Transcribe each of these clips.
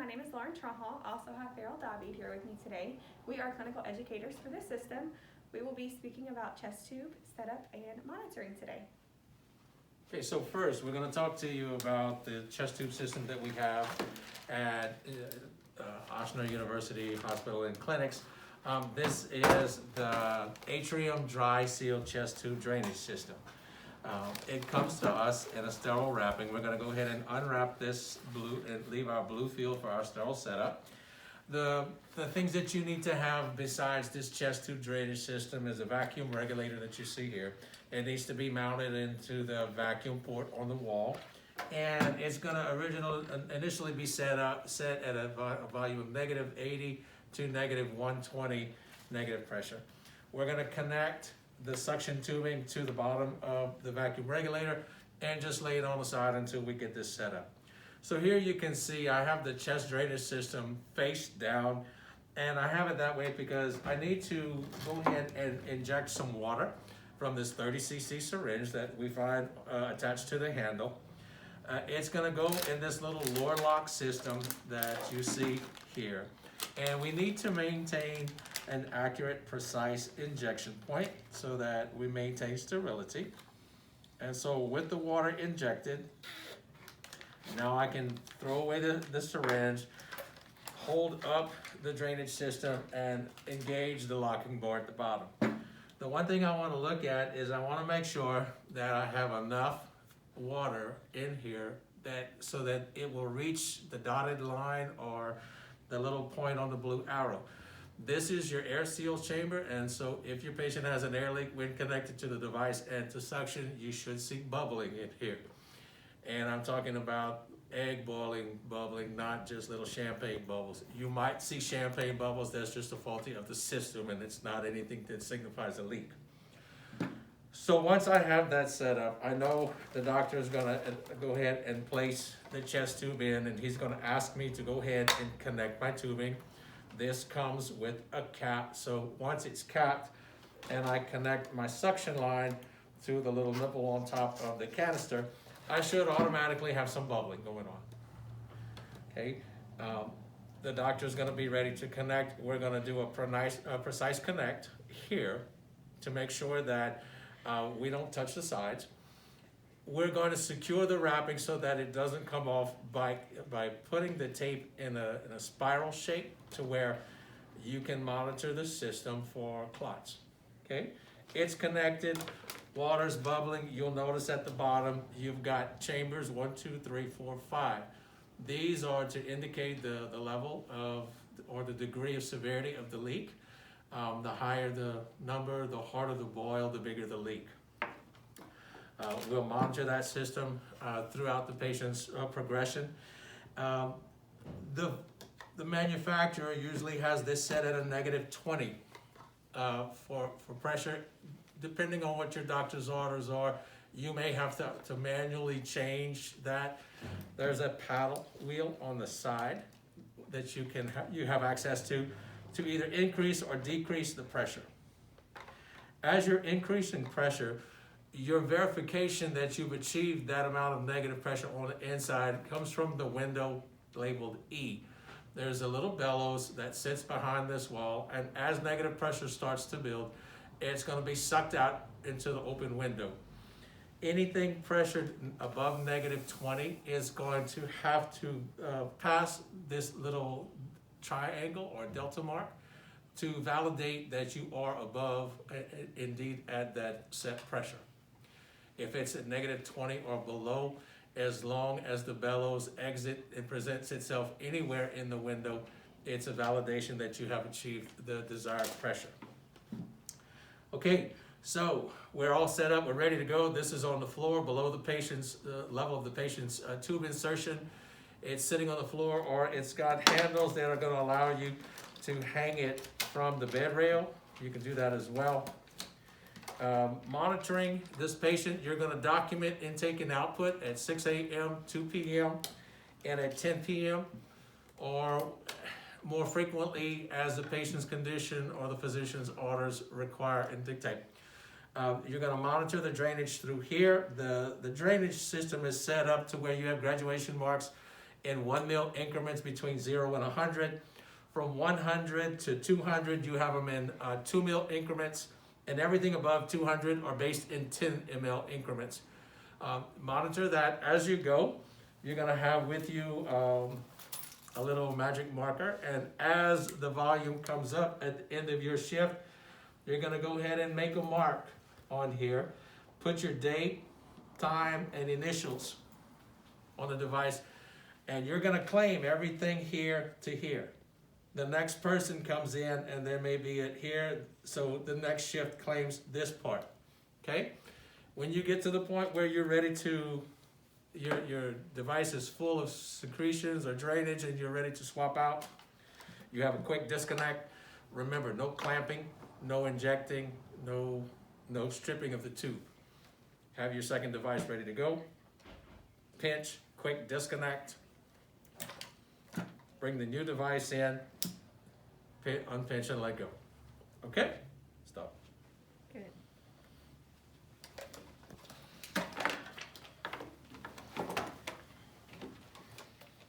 name is Lauren Trahal. I also have Farrell David here with me today. We are clinical educators for this system. We will be speaking about chest tube setup and monitoring today. Okay, so first we're going to talk to you about the chest tube system that we have at Ochsner University Hospital and Clinics. This is the Atrium dry seal chest tube drainage system. It comes to us in a sterile wrapping. We're going to go ahead and unwrap this blue and leave our blue field for our sterile setup. The things that you need to have besides this chest tube drainage system is a vacuum regulator that you see here. It needs to be mounted into the vacuum port on the wall, and it's going to initially be set at a volume of -80 to -120 negative pressure. We're going to connect the suction tubing to the bottom of the vacuum regulator and just lay it on the side until we get this set up. So here you can see I have the chest drainage system face down, and I have it that way because I need to go ahead and inject some water from this 30 cc syringe that we find attached to the handle. It's going to go in this little lower lock system that you see here, and we need to maintain an accurate, precise injection point so that we maintain sterility. And so with the water injected, now I can throw away the syringe, hold up the drainage system, and engage the locking bar at the bottom. The one thing I want to look at is I want to make sure that I have enough water in here so that it will reach the dotted line or the little point on the blue arrow. This is your air seal chamber, and so if your patient has an air leak when connected to the device and to suction, you should see bubbling in here. And I'm talking about egg boiling, bubbling, not just little champagne bubbles. You might see champagne bubbles, that's just a faulty of the system, and it's not anything that signifies a leak. So once I have that set up, I know the doctor is gonna go ahead and place the chest tube in, and he's gonna ask me to go ahead and connect my tubing. This comes with a cap, so once it's capped and I connect my suction line to the little nipple on top of the canister, I should automatically have some bubbling going on. Okay, the doctor's going to be ready to connect. We're going to do a precise connect here to make sure that we don't touch the sides. We're going to secure the wrapping so that it doesn't come off by putting the tape in a spiral shape to where you can monitor the system for clots. Okay, it's connected, water's bubbling. You'll notice at the bottom you've got chambers 1, 2, 3, 4, 5. These are to indicate the level of or the degree of severity of the leak. The higher the number, the harder the boil, the bigger the leak. We'll monitor that system throughout the patient's progression. The manufacturer usually has this set at a -20 for pressure. Depending on what your doctor's orders are, you may have to manually change that. There's a paddle wheel on the side that you have access to either increase or decrease the pressure. As you're increasing pressure, your verification that you've achieved that amount of negative pressure on the inside comes from the window labeled E. There's a little bellows that sits behind this wall, and as negative pressure starts to build, it's going to be sucked out into the open window. Anything pressured above -20 is going to have to pass this little triangle or delta mark to validate that you are above, indeed, at that set pressure. If it's at -20 or below, as long as the bellows exit and presents itself anywhere in the window, it's a validation that you have achieved the desired pressure. Okay, so we're all set up, we're ready to go. This is on the floor below the patient's level of the patient's tube insertion. It's sitting on the floor, or it's got handles that are going to allow you to hang it from the bed rail. You can do that as well. Monitoring this patient, you're going to document intake and output at 6 a.m., 2 p.m., and at 10 p.m., or more frequently as the patient's condition or the physician's orders require and dictate. You're going to monitor the drainage through here. The drainage system is set up to where you have graduation marks in 1 mil increments between 0 and 100. From 100 to 200, you have them in 2 mil increments, and everything above 200 are based in 10 ml increments. Monitor that as you go. You're gonna have with you a little magic marker, and as the volume comes up at the end of your shift, you're gonna go ahead and make a mark on here. Put your date, time, and initials on the device, and you're gonna claim everything here to here. The next person comes in and there may be it here, so the next shift claims this part, okay? When you get to the point where you're ready to, your device is full of secretions or drainage and you're ready to swap out, you have a quick disconnect. Remember, no clamping, no injecting, no stripping of the tube. Have your second device ready to go. Pinch, quick disconnect. Bring the new device in, unpinch and let go. Okay? Stop. Good.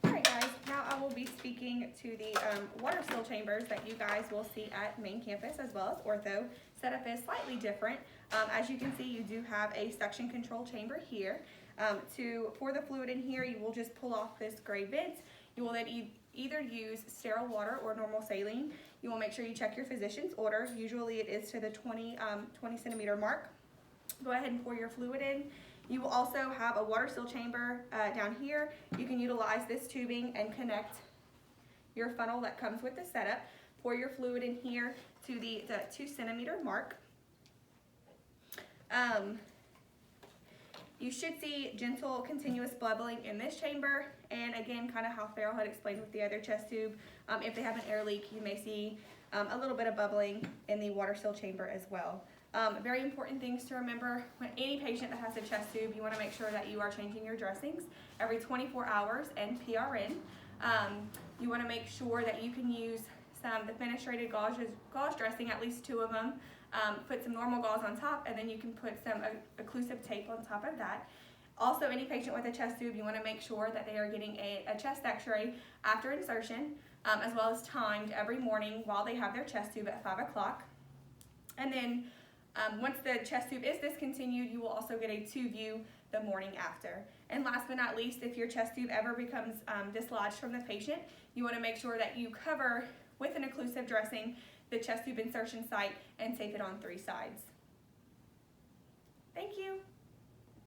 All right, guys, now I will be speaking to the water still chambers that you guys will see at main campus as well as ortho. Setup is slightly different. As you can see, you do have a suction control chamber here. For the fluid in here, you will just pull off this gray vent. You will then either use sterile water or normal saline. You will make sure you check your physician's order. Usually it is to the 20 centimeter mark. Go ahead and pour your fluid in. You will also have a water still chamber down here. You can utilize this tubing and connect your funnel that comes with the setup. Pour your fluid in here to the 2 centimeter mark. You should see gentle, continuous bubbling in this chamber, and again, kind of how Farrell had explained with the other chest tube. If they have an air leak, you may see a little bit of bubbling in the water still chamber as well. Very important things to remember: when any patient that has a chest tube, you want to make sure that you are changing your dressings every 24 hours and PRN. You want to make sure that you can use the fenestrated gauze dressing, at least 2 of them. Put some normal gauze on top, and then you can put some occlusive tape on top of that. Also, any patient with a chest tube, you want to make sure that they are getting a chest x-ray after insertion, as well as timed every morning while they have their chest tube at 5 o'clock. And then once the chest tube is discontinued, you will also get a tube view the morning after. And last but not least, if your chest tube ever becomes dislodged from the patient, you want to make sure that you cover with an occlusive dressing the chest tube insertion site and tape it on 3 sides. Thank you.